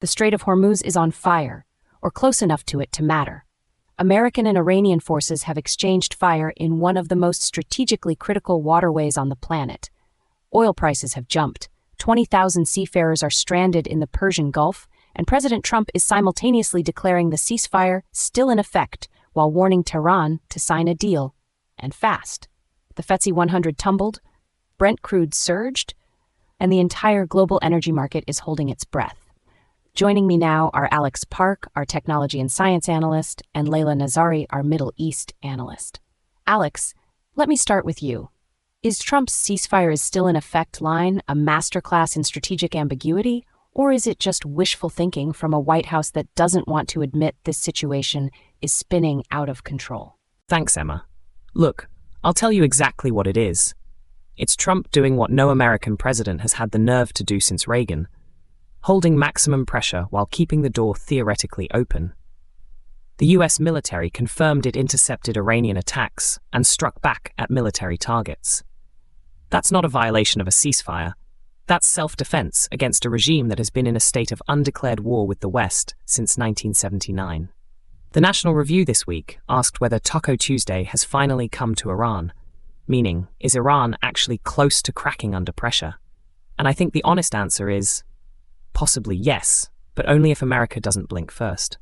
The Strait of Hormuz is on fire, or close enough to it to matter. American and Iranian forces have exchanged fire in one of the most strategically critical waterways on the planet. Oil prices have jumped, 20,000 seafarers are stranded in the Persian Gulf, and President Trump is simultaneously declaring the ceasefire still in effect while warning Tehran to sign a deal, and fast. The FTSE 100 tumbled, Brent crude surged, and the entire global energy market is holding its breath. Joining me now are Alex Park, our technology and science analyst, and Layla Nazari, our Middle East analyst. Alex, let me start with you. Is Trump's ceasefire is still in effect line a masterclass in strategic ambiguity, or is it just wishful thinking from a White House that doesn't want to admit this situation is spinning out of control? Thanks, Emma. Look, I'll tell you exactly what it is. It's Trump doing what no American president has had the nerve to do since Reagan, holding maximum pressure while keeping the door theoretically open. The US military confirmed it intercepted Iranian attacks and struck back at military targets. That's not a violation of a ceasefire. That's self-defense against a regime that has been in a state of undeclared war with the West since 1979. The National Review this week asked whether Taco Tuesday has finally come to Iran, meaning, is Iran actually close to cracking under pressure? And I think the honest answer is possibly yes, but only if America doesn't blink first.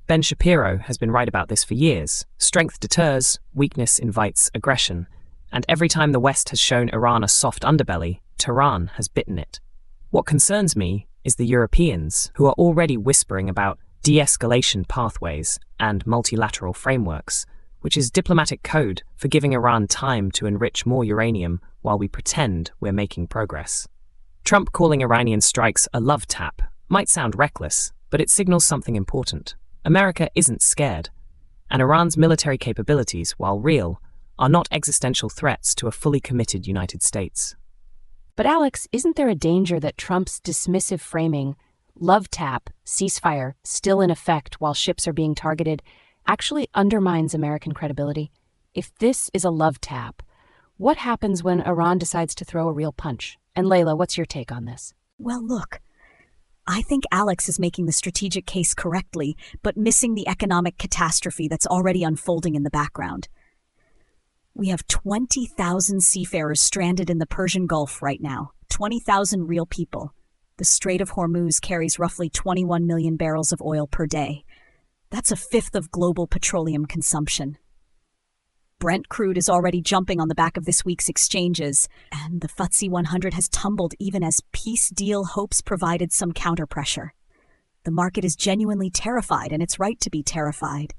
Ben Shapiro has been right about this for years. Strength deters, weakness invites aggression, and every time the West has shown Iran a soft underbelly, Tehran has bitten it. What concerns me is the Europeans, who are already whispering about de-escalation pathways and multilateral frameworks, which is diplomatic code for giving Iran time to enrich more uranium while we pretend we're making progress. Trump calling Iranian strikes a love tap might sound reckless, but it signals something important. America isn't scared, and Iran's military capabilities, while real, are not existential threats to a fully committed United States. But Alex, isn't there a danger that Trump's dismissive framing, love tap, ceasefire, still in effect while ships are being targeted, actually undermines American credibility? If this is a love tap, what happens when Iran decides to throw a real punch? And Layla, what's your take on this? Well, look, I think Alex is making the strategic case correctly, but missing the economic catastrophe that's already unfolding in the background. We have 20,000 seafarers stranded in the Persian Gulf right now, 20,000 real people. The Strait of Hormuz carries roughly 21 million barrels of oil per day. That's a fifth of global petroleum consumption. Brent crude is already jumping on the back of this week's exchanges, and the FTSE 100 has tumbled even as peace deal hopes provided some counterpressure. The market is genuinely terrified, and it's right to be terrified.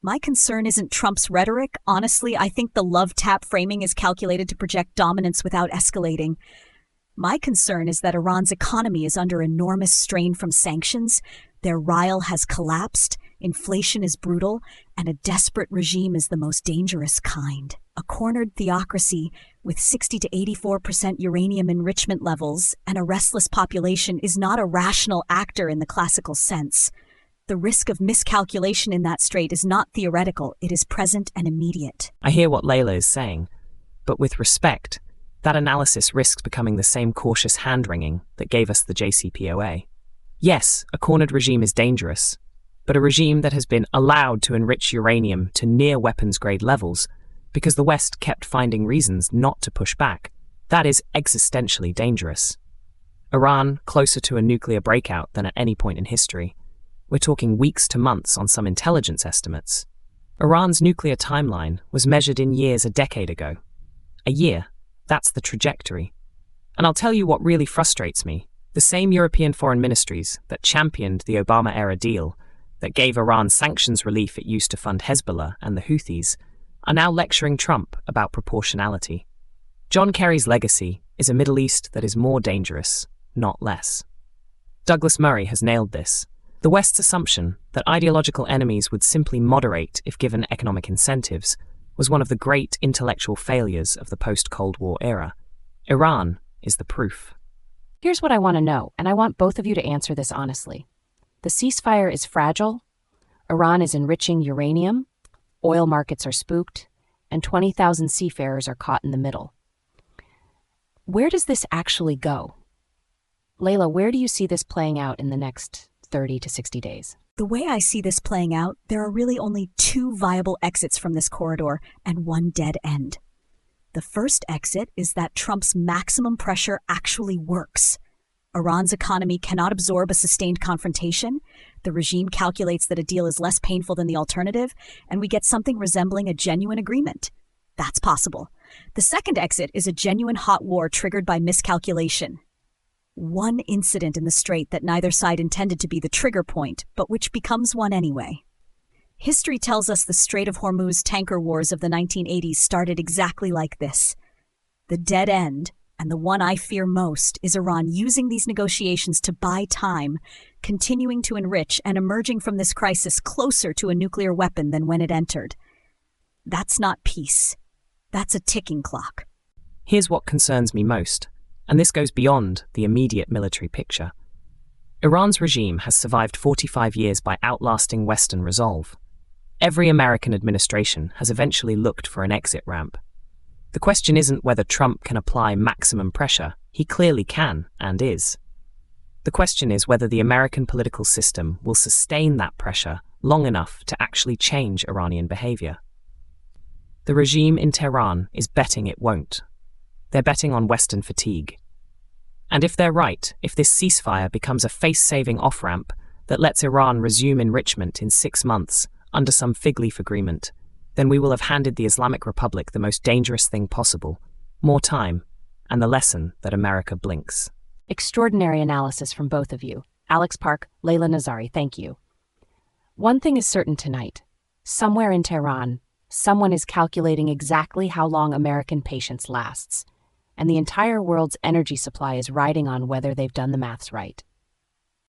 My concern isn't Trump's rhetoric. Honestly, I think the love tap framing is calculated to project dominance without escalating. My concern is that Iran's economy is under enormous strain from sanctions. Their rial has collapsed, inflation is brutal, and a desperate regime is the most dangerous kind. A cornered theocracy with 60 to 84% uranium enrichment levels and a restless population is not a rational actor in the classical sense. The risk of miscalculation in that strait is not theoretical, it is present and immediate. I hear what Layla is saying, but with respect, that analysis risks becoming the same cautious hand-wringing that gave us the JCPOA. Yes, a cornered regime is dangerous, but a regime that has been allowed to enrich uranium to near weapons-grade levels because the West kept finding reasons not to push back, that is existentially dangerous. Iran closer to a nuclear breakout than at any point in history. We're talking weeks to months on some intelligence estimates. Iran's nuclear timeline was measured in years a decade ago. A year, that's the trajectory. And I'll tell you what really frustrates me. The same European foreign ministries that championed the Obama-era deal, that gave Iran sanctions relief it used to fund Hezbollah and the Houthis, are now lecturing Trump about proportionality. John Kerry's legacy is a Middle East that is more dangerous, not less. Douglas Murray has nailed this. The West's assumption that ideological enemies would simply moderate if given economic incentives was one of the great intellectual failures of the post-Cold War era. Iran is the proof. Here's what I want to know, and I want both of you to answer this honestly. The ceasefire is fragile, Iran is enriching uranium, oil markets are spooked, and 20,000 seafarers are caught in the middle. Where does this actually go? Layla, where do you see this playing out in the next 30 to 60 days? The way I see this playing out, there are really only two viable exits from this corridor and one dead end. The first exit is that Trump's maximum pressure actually works. Iran's economy cannot absorb a sustained confrontation. The regime calculates that a deal is less painful than the alternative, and we get something resembling a genuine agreement. That's possible. The second exit is a genuine hot war triggered by miscalculation. One incident in the strait that neither side intended to be the trigger point, but which becomes one anyway. History tells us the Strait of Hormuz tanker wars of the 1980s started exactly like this. The dead end, and the one I fear most, is Iran using these negotiations to buy time, continuing to enrich and emerging from this crisis closer to a nuclear weapon than when it entered. That's not peace. That's a ticking clock. Here's what concerns me most, and this goes beyond the immediate military picture. Iran's regime has survived 45 years by outlasting Western resolve. Every American administration has eventually looked for an exit ramp. The question isn't whether Trump can apply maximum pressure. He clearly can and is. The question is whether the American political system will sustain that pressure long enough to actually change Iranian behavior. The regime in Tehran is betting it won't. They're betting on Western fatigue. And if they're right, if this ceasefire becomes a face-saving off-ramp that lets Iran resume enrichment in 6 months under some fig leaf agreement, then we will have handed the Islamic Republic the most dangerous thing possible, more time, and the lesson that America blinks. Extraordinary analysis from both of you. Alex Park, Layla Nazari, thank you. One thing is certain tonight. Somewhere in Tehran, someone is calculating exactly how long American patience lasts, and the entire world's energy supply is riding on whether they've done the maths right.